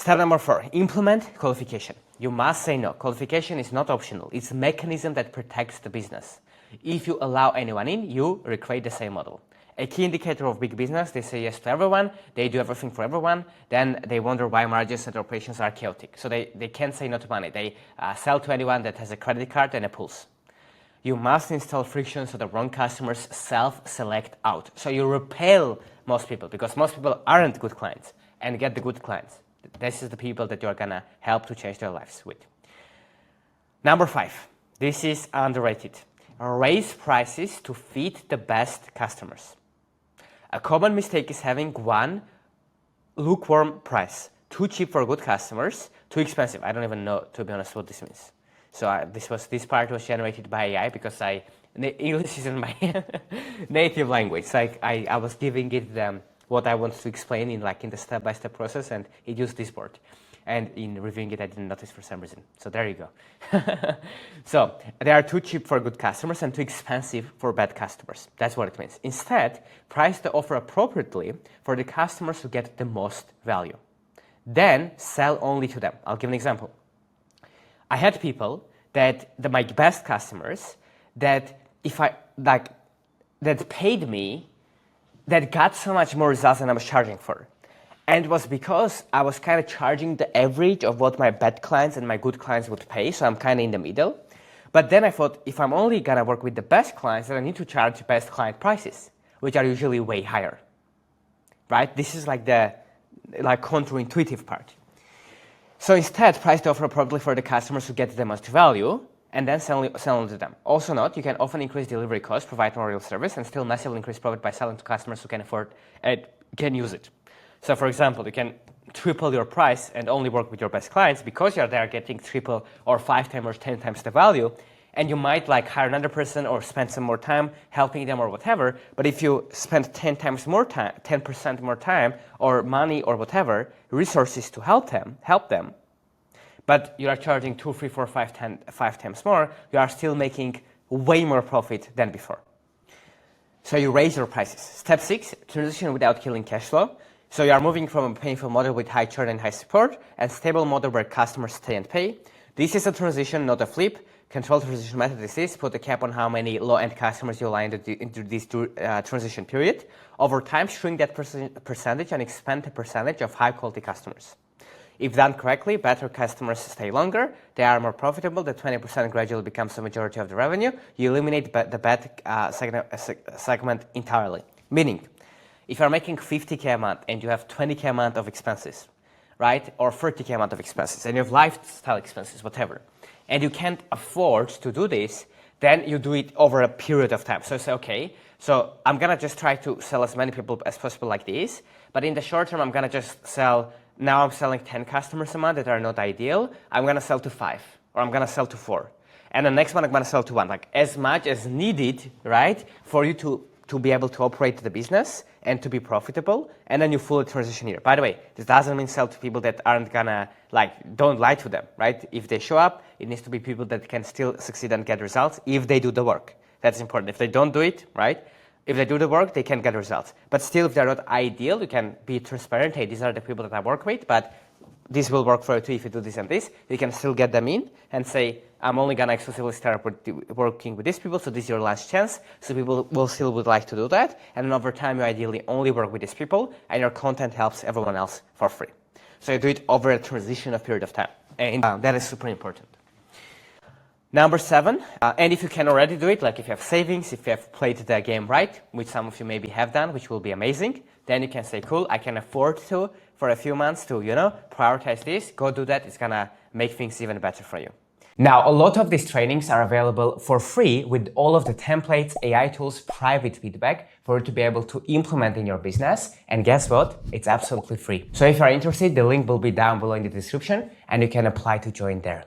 Step number 4, implement qualification. You must say no. Qualification is not optional. It's a mechanism that protects the business. If you allow anyone in, you recreate the same model. A key indicator of big business, they say yes to everyone, they do everything for everyone, then they wonder why margins and operations are chaotic. So they can't say no to money. They sell to anyone that has a credit card and a pulse. You must install friction so the wrong customers self-select out. So you repel most people, because most people aren't good clients, and get the good clients. This is the people that you're gonna help to change their lives with. Number 5, this is underrated. Raise prices to fit the best customers. A common mistake is having one lukewarm price. Too cheap for good customers, too expensive. I don't even know, to be honest, what this means. So this part was generated by AI because English isn't my native language. So I was giving it what I wanted to explain in the step-by-step process, and it used this word. And in reviewing it, I didn't notice for some reason. So there you go. So they are too cheap for good customers and too expensive for bad customers. That's what it means. Instead, price the offer appropriately for the customers who get the most value. Then sell only to them. I'll give an example. I had people my best customers that that paid me, that got so much more results than I was charging for. And it was because I was kind of charging the average of what my bad clients and my good clients would pay, so I'm kind of in the middle. But then I thought, if I'm only gonna work with the best clients, then I need to charge best client prices, which are usually way higher, right? This is the counterintuitive part. So instead, price the offer appropriately for the customers who get the most value, and then sell to them. Also note, you can often increase delivery costs, provide more real service, and still massively increase profit by selling to customers who can afford and can use it. So for example, you can triple your price and only work with your best clients because you're there getting triple or 5 times or 10 times the value, and you might hire another person or spend some more time helping them or whatever. But if you spend 10% more time or money or whatever, resources to help them, but you are charging 2, 3, 4, 5 times more, you are still making way more profit than before. So you raise your prices. Step 6, transition without killing cash flow. So you are moving from a painful model with high churn and high support and stable model where customers stay and pay. This is a transition, not a flip. Controlled transition method is this: put a cap on how many low-end customers you allow into this transition period. Over time, shrink that percentage and expand the percentage of high-quality customers. If done correctly, better customers stay longer, they are more profitable, the 20% gradually becomes the majority of the revenue. You eliminate the bad segment entirely. Meaning, if you're making 50K a month and you have 20K a month of expenses, right? Or 30K a month of expenses, and you have lifestyle expenses, whatever, and you can't afford to do this, then you do it over a period of time. So say, okay, so I'm gonna just try to sell as many people as possible like this, but in the short term, I'm gonna just sell, now I'm selling 10 customers a month that are not ideal, I'm gonna sell to 5, or I'm gonna sell to 4. And the next one, I'm gonna sell to 1, as much as needed, right? For you to be able to operate the business and to be profitable, and then you fully transition here. By the way, this doesn't mean sell to people that aren't gonna, don't lie to them, right? If they show up, it needs to be people that can still succeed and get results if they do the work. That's important. If they don't do it, right? If they do the work, they can get results. But still, if they're not ideal, you can be transparent. Hey, these are the people that I work with, but this will work for you too if you do this and this. You can still get them in and say, I'm only gonna exclusively start working with these people, so this is your last chance. So people would like to do that, and then over time you ideally only work with these people, and your content helps everyone else for free. So you do it over a transition of period of time, and that is super important. Number 7, and if you can already do it, if you have savings, if you have played the game right, which some of you maybe have done, which will be amazing, then you can say, cool, I can afford to, for a few months to, prioritize this, go do that, it's gonna make things even better for you. Now, a lot of these trainings are available for free with all of the templates, AI tools, private feedback for you to be able to implement in your business. And guess what? It's absolutely free. So if you're interested, the link will be down below in the description and you can apply to join there.